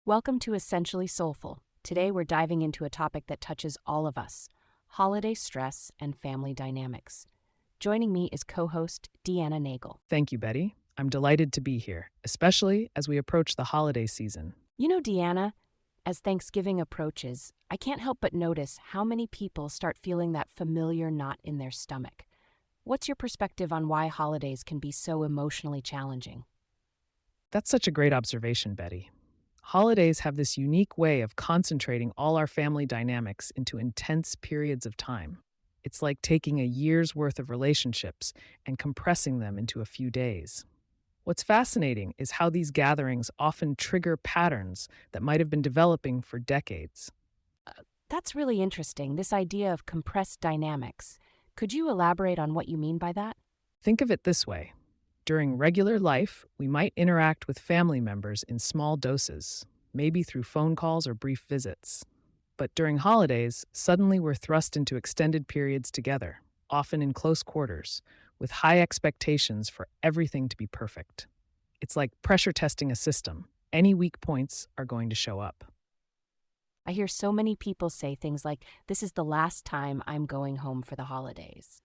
Welcome to Essentially Soulful. Today we're diving into a topic that touches all of us: holiday stress and family dynamics. Joining me is co host DeeAnna Nagel. Thank you, Betty. I'm delighted to be here, especially as we approach the holiday season. You know, DeeAnna, as Thanksgiving approaches, I can't help but notice how many people start feeling that familiar knot in their stomach. What's your perspective on why holidays can be so emotionally challenging? That's such a great observation, Betty. Holidays have this unique way of concentrating all our family dynamics into intense periods of time. It's like taking a year's worth of relationships and compressing them into a few days. What's fascinating is how these gatherings often trigger patterns that might have been developing for decades. That's really interesting, this idea of compressed dynamics. Could you elaborate on what you mean by that? Think of it this way. During regular life, we might interact with family members in small doses, maybe through phone calls or brief visits. But during holidays, suddenly we're thrust into extended periods together, often in close quarters, with high expectations for everything to be perfect. It's like pressure testing a system. Any weak points are going to show up. I hear so many people say things like, "This is the last time I'm going home for the holidays."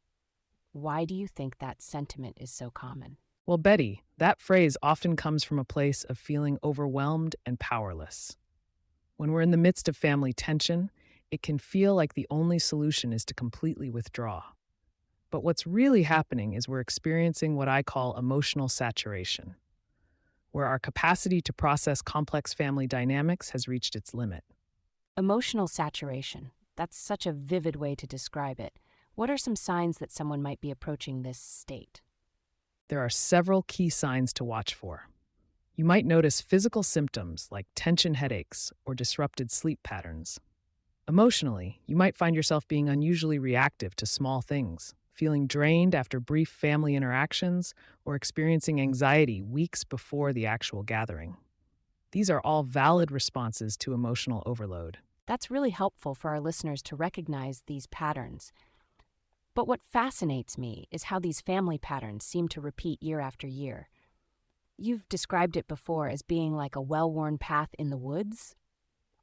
Why do you think that sentiment is so common? Well, Betty, that phrase often comes from a place of feeling overwhelmed and powerless. When we're in the midst of family tension, it can feel like the only solution is to completely withdraw. But what's really happening is we're experiencing what I call emotional saturation, where our capacity to process complex family dynamics has reached its limit. Emotional saturation. That's such a vivid way to describe it. What are some signs that someone might be approaching this state? There are several key signs to watch for. You might notice physical symptoms like tension headaches or disrupted sleep patterns. Emotionally, you might find yourself being unusually reactive to small things, feeling drained after brief family interactions, or experiencing anxiety weeks before the actual gathering. These are all valid responses to emotional overload. That's really helpful for our listeners to recognize these patterns. But what fascinates me is how these family patterns seem to repeat year after year. You've described it before as being like a well-worn path in the woods.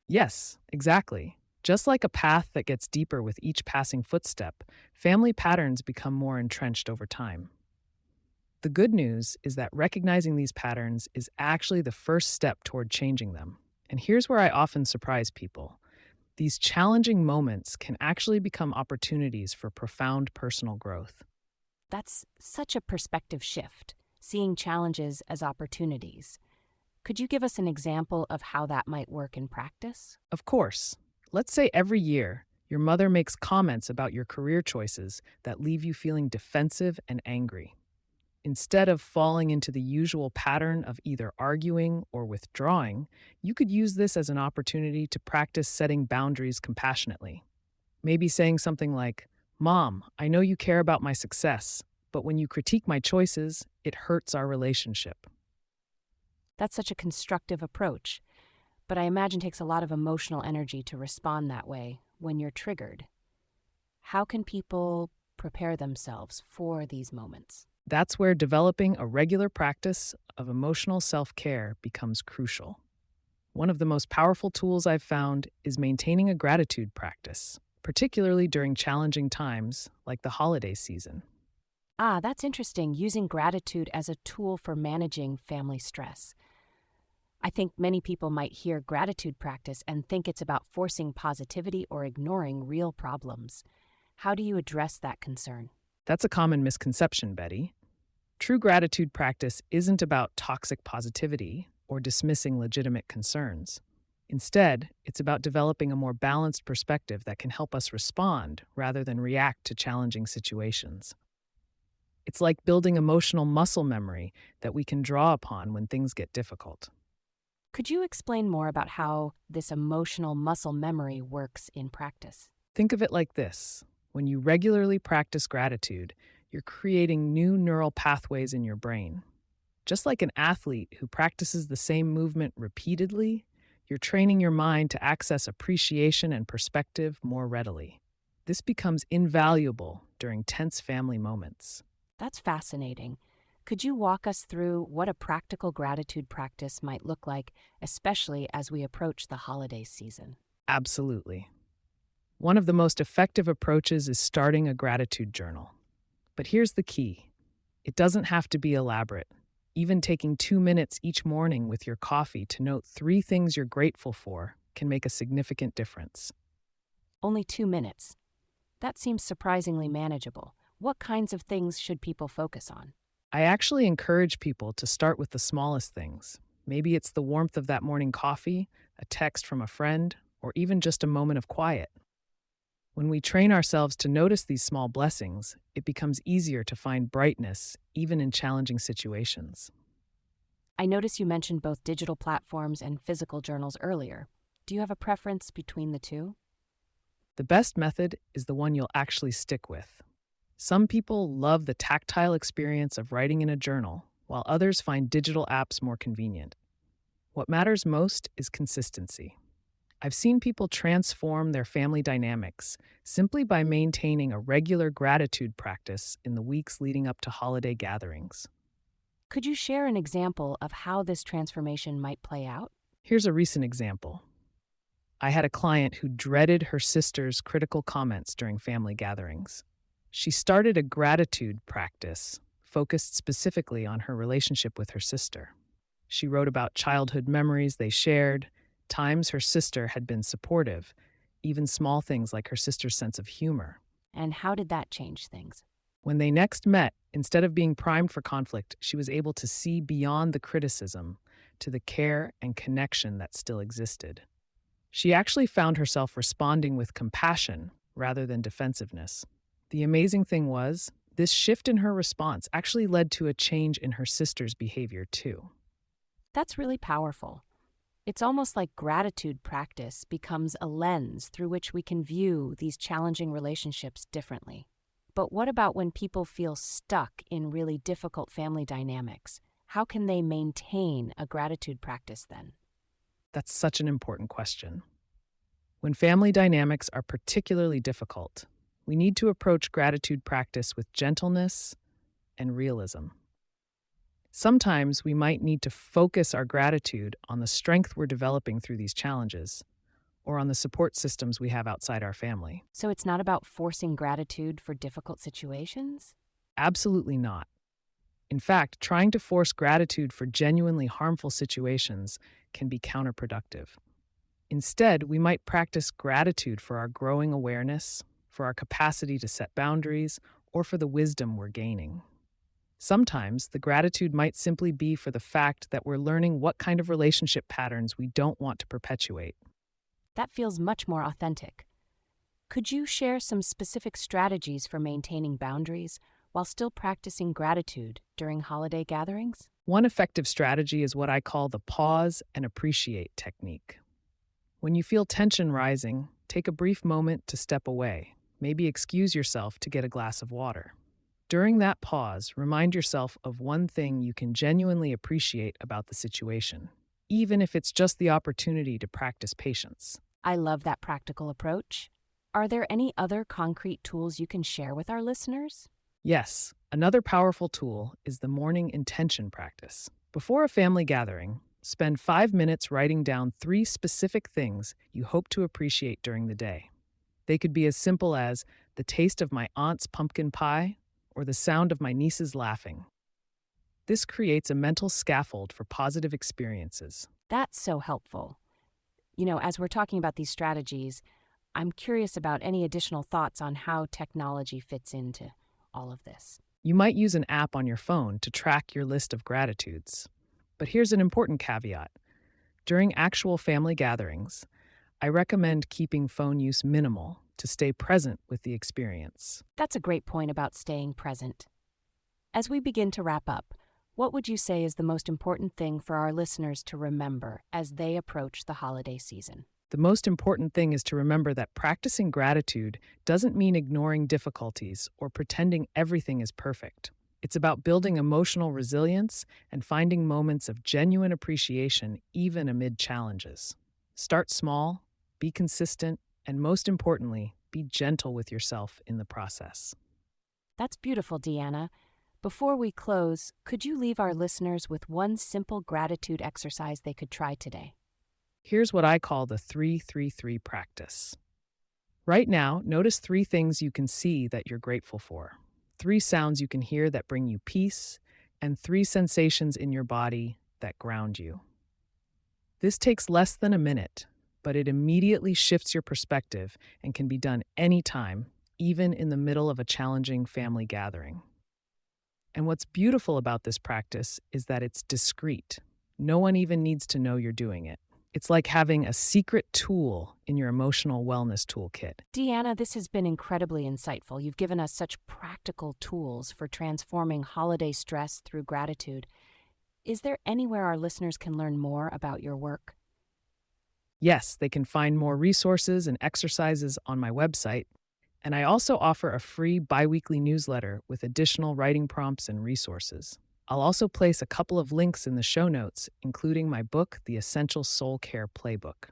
Yes, exactly. Just like a path that gets deeper with each passing footstep, family patterns become more entrenched over time. The good news is that recognizing these patterns is actually the first step toward changing them. And here's where I often surprise people. These challenging moments can actually become opportunities for profound personal growth. That's such a perspective shift, seeing challenges as opportunities. Could you give us an example of how that might work in practice? Of course, let's say every year your mother makes comments about your career choices that leave you feeling defensive and angry. Instead of falling into the usual pattern of either arguing or withdrawing, you could use this as an opportunity to practice setting boundaries compassionately. Maybe saying something like, "Mom, I know you care about my success, but when you critique my choices, it hurts our relationship." That's such a constructive approach, but I imagine it takes a lot of emotional energy to respond that way when you're triggered. How can people prepare themselves for these moments? That's where developing a regular practice of emotional self-care becomes crucial. One of the most powerful tools I've found is maintaining a gratitude practice, particularly during challenging times like the holiday season. Ah, that's interesting, using gratitude as a tool for managing family stress. I think many people might hear gratitude practice and think it's about forcing positivity or ignoring real problems. How do you address that concern? That's a common misconception, Betty. True gratitude practice isn't about toxic positivity or dismissing legitimate concerns. Instead, it's about developing a more balanced perspective that can help us respond rather than react to challenging situations. It's like building emotional muscle memory that we can draw upon when things get difficult. Could you explain more about how this emotional muscle memory works in practice? Think of it like this. When you regularly practice gratitude, you're creating new neural pathways in your brain. Just like an athlete who practices the same movement repeatedly, you're training your mind to access appreciation and perspective more readily. This becomes invaluable during tense family moments. That's fascinating. Could you walk us through what a practical gratitude practice might look like, especially as we approach the holiday season? Absolutely. One of the most effective approaches is starting a gratitude journal. But here's the key: it doesn't have to be elaborate. Even taking 2 minutes each morning with your coffee to note 3 things you're grateful for can make a significant difference. Only 2 minutes. That seems surprisingly manageable. What kinds of things should people focus on? I actually encourage people to start with the smallest things. Maybe it's the warmth of that morning coffee, a text from a friend, or even just a moment of quiet. When we train ourselves to notice these small blessings, it becomes easier to find brightness even in challenging situations. I notice you mentioned both digital platforms and physical journals earlier. Do you have a preference between the two? The best method is the one you'll actually stick with. Some people love the tactile experience of writing in a journal, while others find digital apps more convenient. What matters most is consistency. I've seen people transform their family dynamics simply by maintaining a regular gratitude practice in the weeks leading up to holiday gatherings. Could you share an example of how this transformation might play out? Here's a recent example. I had a client who dreaded her sister's critical comments during family gatherings. She started a gratitude practice focused specifically on her relationship with her sister. She wrote about childhood memories they shared, times her sister had been supportive, even small things like her sister's sense of humor. And how did that change things? When they next met, instead of being primed for conflict, she was able to see beyond the criticism to the care and connection that still existed. She actually found herself responding with compassion rather than defensiveness. The amazing thing was, this shift in her response actually led to a change in her sister's behavior, too. That's really powerful. It's almost like gratitude practice becomes a lens through which we can view these challenging relationships differently. But what about when people feel stuck in really difficult family dynamics? How can they maintain a gratitude practice then? That's such an important question. When family dynamics are particularly difficult, we need to approach gratitude practice with gentleness and realism. Sometimes we might need to focus our gratitude on the strength we're developing through these challenges, or on the support systems we have outside our family. So it's not about forcing gratitude for difficult situations? Absolutely not. In fact, trying to force gratitude for genuinely harmful situations can be counterproductive. Instead, we might practice gratitude for our growing awareness, for our capacity to set boundaries, or for the wisdom we're gaining. Sometimes the gratitude might simply be for the fact that we're learning what kind of relationship patterns we don't want to perpetuate. That feels much more authentic. Could you share some specific strategies for maintaining boundaries while still practicing gratitude during holiday gatherings? One effective strategy is what I call the pause and appreciate technique. When you feel tension rising, take a brief moment to step away. Maybe excuse yourself to get a glass of water. During that pause, remind yourself of one thing you can genuinely appreciate about the situation, even if it's just the opportunity to practice patience. I love that practical approach. Are there any other concrete tools you can share with our listeners? Yes, another powerful tool is the morning intention practice. Before a family gathering, spend 5 minutes writing down 3 specific things you hope to appreciate during the day. They could be as simple as the taste of my aunt's pumpkin pie or the sound of my nieces laughing. This creates a mental scaffold for positive experiences. That's so helpful. As we're talking about these strategies, I'm curious about any additional thoughts on how technology fits into all of this. You might use an app on your phone to track your list of gratitudes. But here's an important caveat. During actual family gatherings, I recommend keeping phone use minimal to stay present with the experience. That's a great point about staying present. As we begin to wrap up, what would you say is the most important thing for our listeners to remember as they approach the holiday season? The most important thing is to remember that practicing gratitude doesn't mean ignoring difficulties or pretending everything is perfect. It's about building emotional resilience and finding moments of genuine appreciation even amid challenges. Start small, be consistent, and most importantly, be gentle with yourself in the process. That's beautiful, DeeAnna. Before we close, could you leave our listeners with one simple gratitude exercise they could try today? Here's what I call the 3-3-3 practice. Right now, notice three things you can see that you're grateful for, three sounds you can hear that bring you peace, and three sensations in your body that ground you. This takes less than a minute, but it immediately shifts your perspective and can be done anytime, even in the middle of a challenging family gathering. And what's beautiful about this practice is that it's discreet. No one even needs to know you're doing it. It's like having a secret tool in your emotional wellness toolkit. DeeAnna, this has been incredibly insightful. You've given us such practical tools for transforming holiday stress through gratitude. Is there anywhere our listeners can learn more about your work? Yes, they can find more resources and exercises on my website. And I also offer a free biweekly newsletter with additional writing prompts and resources. I'll also place a couple of links in the show notes, including my book, The Essential Soul Care Playbook.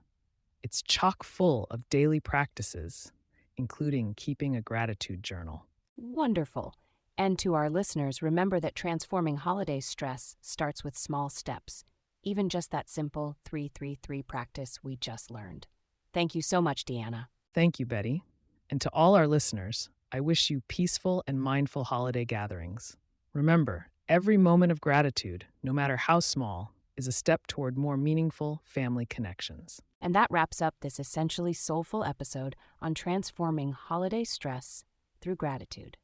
It's chock full of daily practices, including keeping a gratitude journal. Wonderful. And to our listeners, remember that transforming holiday stress starts with small steps, even just that simple 3-3-3 practice we just learned. Thank you so much, DeeAnna. Thank you, Betty. And to all our listeners, I wish you peaceful and mindful holiday gatherings. Remember, every moment of gratitude, no matter how small, is a step toward more meaningful family connections. And that wraps up this essentially soulful episode on transforming holiday stress through gratitude.